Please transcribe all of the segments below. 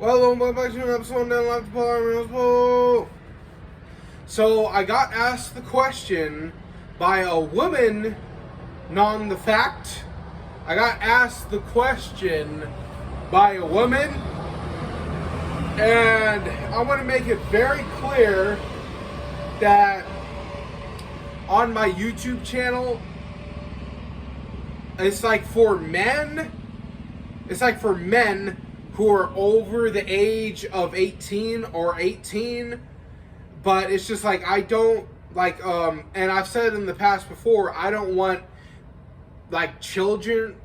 Well, welcome back to an episode of the So I got asked the question by a woman, non the fact. I got asked the question by a woman, and I want to make it very clear that on my YouTube channel, it's like for men who are over the age of 18 or 18, but it's just like I don't like and I've said in the past before, I don't want children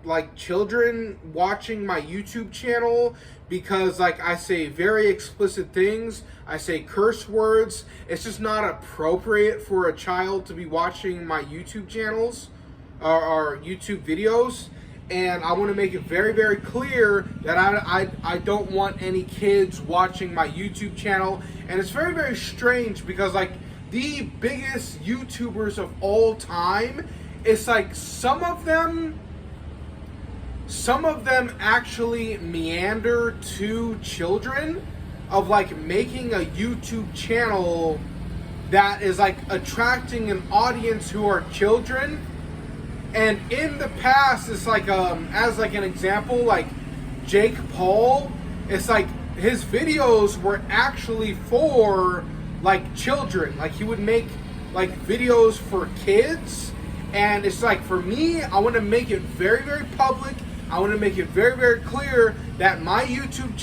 watching my YouTube channel, because I say very explicit things, I say curse words. It's just not appropriate for a child to be watching my YouTube channels or YouTube videos. And I want to make it very, very clear that I don't want any kids watching my YouTube channel. And it's very, very strange because the biggest YouTubers of all time, it's some of them actually meander to children of making a YouTube channel that is attracting an audience who are children. And in the past, it's as an example, Jake Paul, it's his videos were actually for children. He would make videos for kids. And it's for me, I want to make it very, very public. I want to make it very, very clear that my YouTube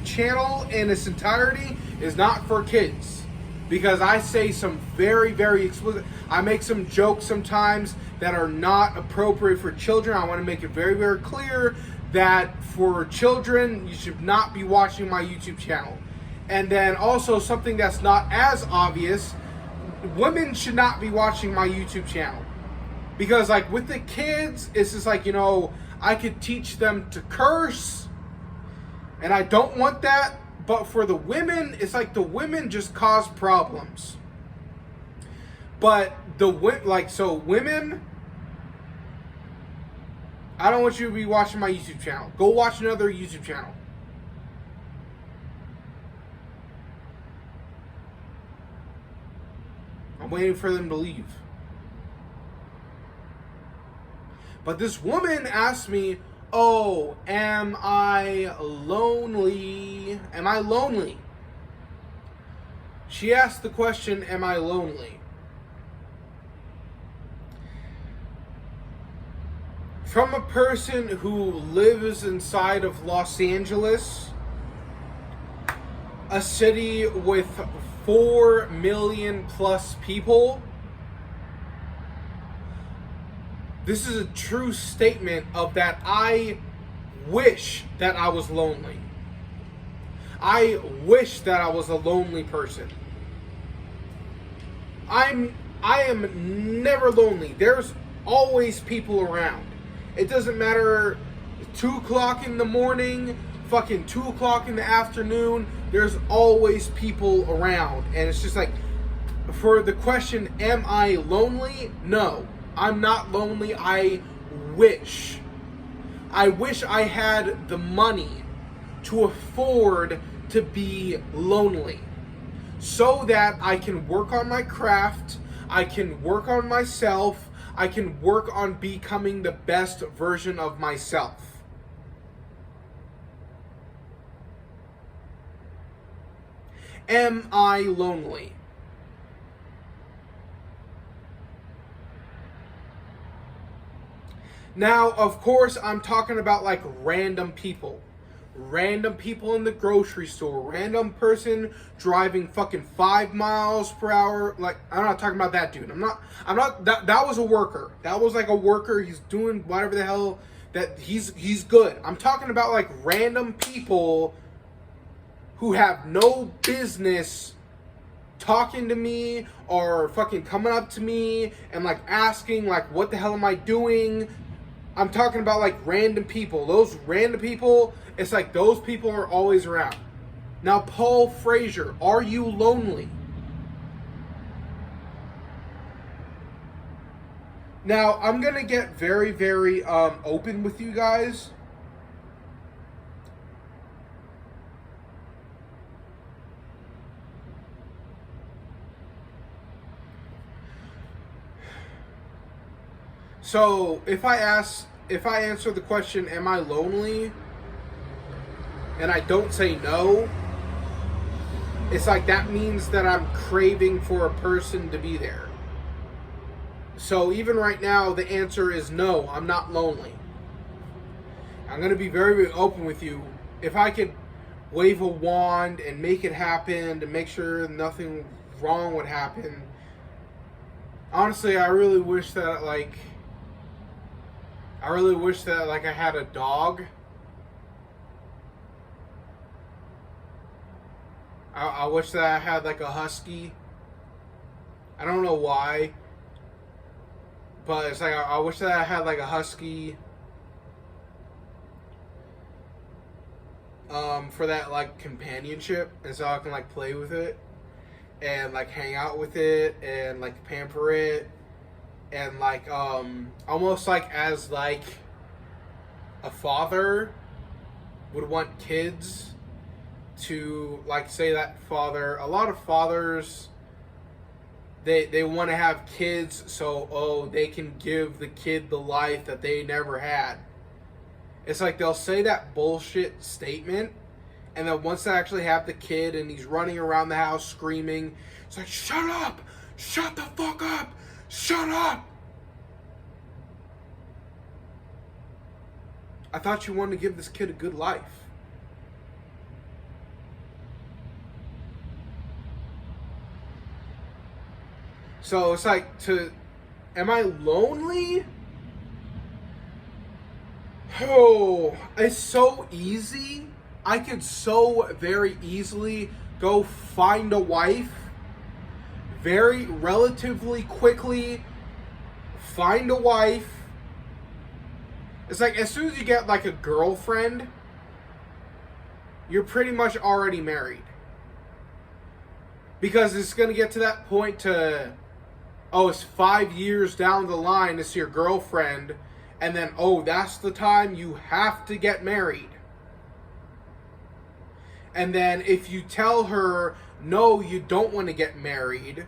channel in its entirety is not for kids. Because I say some very, very explicit, I make some jokes sometimes that are not appropriate for children. I want to make it very, very clear that for children, you should not be watching my YouTube channel. And then also something that's not as obvious, women should not be watching my YouTube channel. Because with the kids, it's just I could teach them to curse, and I don't want that. But for the women, it's the women just cause problems. But women, I don't want you to be watching my YouTube channel. Go watch another YouTube channel. I'm waiting for them to leave. But this woman asked me, "Oh, am I lonely? Am I lonely?" She asked the question, "Am I lonely?" From a person who lives inside of Los Angeles, a city with 4 million plus people, this is a true statement of that I wish that I was lonely. I wish that I was a lonely person. I am never lonely. There's always people around. It doesn't matter 2 o'clock in the morning, fucking 2 o'clock in the afternoon, there's always people around. And it's just for the question, am I lonely? No. I'm not lonely. I wish I had the money to afford to be lonely, so that I can work on my craft, I can work on myself, I can work on becoming the best version of myself. Am I lonely? Now, of course, I'm talking about random people. Random people in the grocery store. Random person driving fucking 5 miles per hour. I'm not talking about that dude. I'm not, that was a worker. That was a worker. He's doing whatever the hell that he's good. I'm talking about random people who have no business talking to me or fucking coming up to me and asking what the hell am I doing? I'm talking about random people. Those random people, it's those people are always around. Now, Paul Frazier, are you lonely? Now, I'm going to get very, very open with you guys. So if I answer the question, am I lonely? And I don't say no, it's like that means that I'm craving for a person to be there. So even right now, the answer is no, I'm not lonely. I'm going to be very, very open with you. If I could wave a wand and make it happen to make sure nothing wrong would happen, honestly, I really wish that I had a dog. I wish that I had like a husky. I don't know why, but it's like I wish that I had like a husky. For that like companionship, and so I can like play with it and like hang out with it and like pamper it and like almost like as like a father would want kids to like say that father. A lot of fathers, they want to have kids so they can give the kid the life that they never had. It's like they'll say that bullshit statement, and then once they actually have the kid and he's running around the house screaming, it's like, shut up! Shut the fuck up! Shut up! I thought you wanted to give this kid a good life. So it's like, am I lonely? Oh, it's so easy. I could so very easily go find a wife very relatively quickly. Find a wife. It's like as soon as you get like a girlfriend, you're pretty much already married. Because it's going to get to that point it's 5 years down the line, it's your girlfriend. And then, that's the time you have to get married. And then if you tell her, no, you don't want to get married.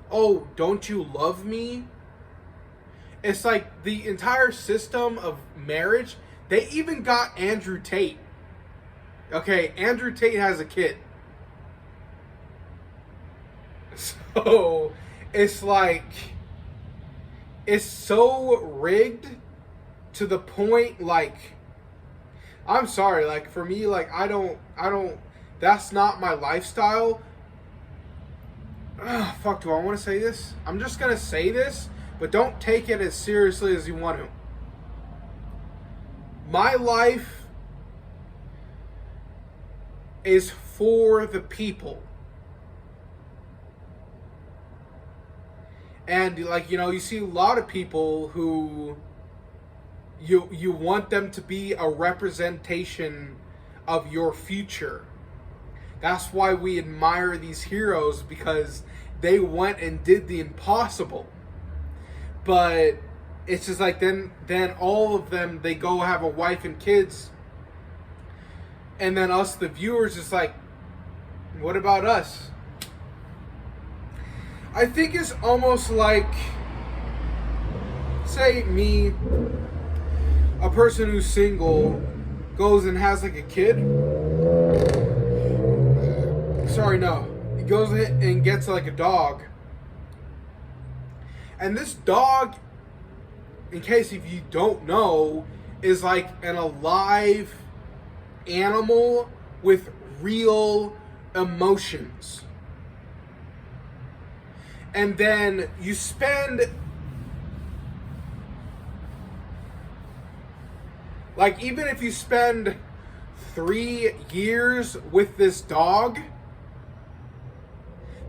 Oh, don't you love me? It's like the entire system of marriage. They even got Andrew Tate. Okay, Andrew Tate has a kid. So, it's like, it's so rigged to the point, like, I'm sorry, like, for me, like, I don't, that's not my lifestyle. Fuck, do I want to say this? I'm just going to say this, but don't take it as seriously as you want to. My life is for the people. And, like, you see a lot of people who you want them to be a representation of your future. That's why we admire these heroes, because they went and did the impossible. But it's just like then all of them, they go have a wife and kids. And then us, the viewers, is like, what about us? I think it's almost like, say me, a person who's single, goes and has like a kid. Sorry, no. He goes and gets like a dog. And this dog, in case if you don't know, is like an alive animal with real emotions. And then you spend, like, even if you spend 3 years with this dog,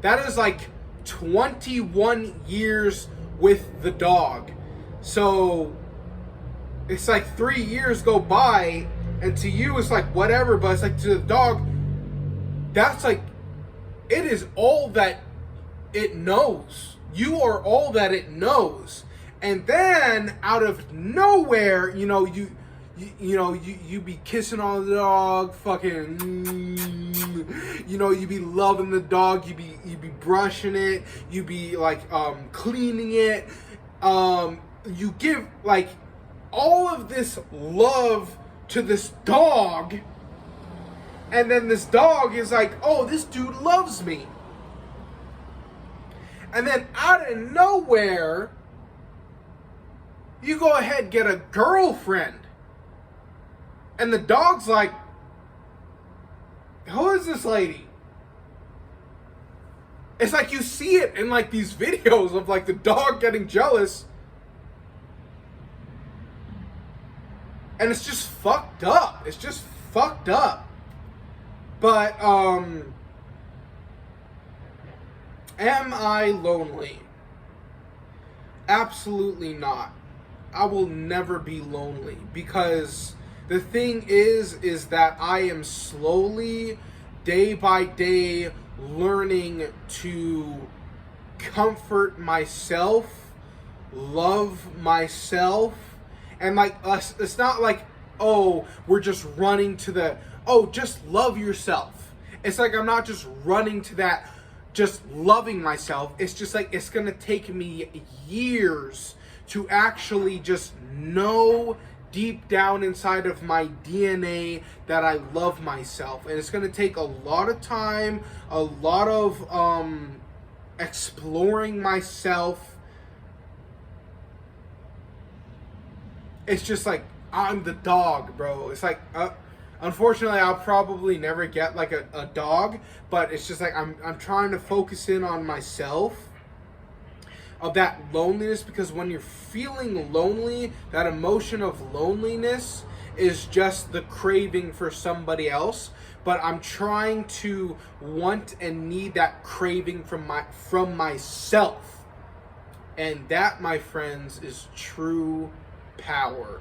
that is like 21 years with the dog. So it's like 3 years go by, and to you it's like whatever, but it's like to the dog, that's like, it is all that it knows. You are all that it knows. And then out of nowhere, you be kissing on the dog, fucking, you be loving the dog, you be brushing it, you be like cleaning it, you give like all of this love to this dog, and then this dog is like, oh, this dude loves me. And then out of nowhere, you go ahead and get a girlfriend. And the dog's like, who is this lady? It's like you see it in like these videos of like the dog getting jealous. And it's just fucked up. It's just fucked up. But, am I lonely? Absolutely not. I will never be lonely, because the thing is that I am slowly, day by day, learning to comfort myself, love myself, and like us, it's not like, oh, we're just running to the, oh, just love yourself. It's like I'm not just running to that, just loving myself. It's just like, it's gonna take me years to actually just know deep down inside of my DNA that I love myself. And it's gonna take a lot of time, a lot of exploring myself. It's just like, I'm the dog, bro. It's like, unfortunately, I'll probably never get like a dog, but it's just like I'm trying to focus in on myself, of that loneliness, because when you're feeling lonely, that emotion of loneliness is just the craving for somebody else. But I'm trying to want and need that craving from myself. And that, my friends, is true power.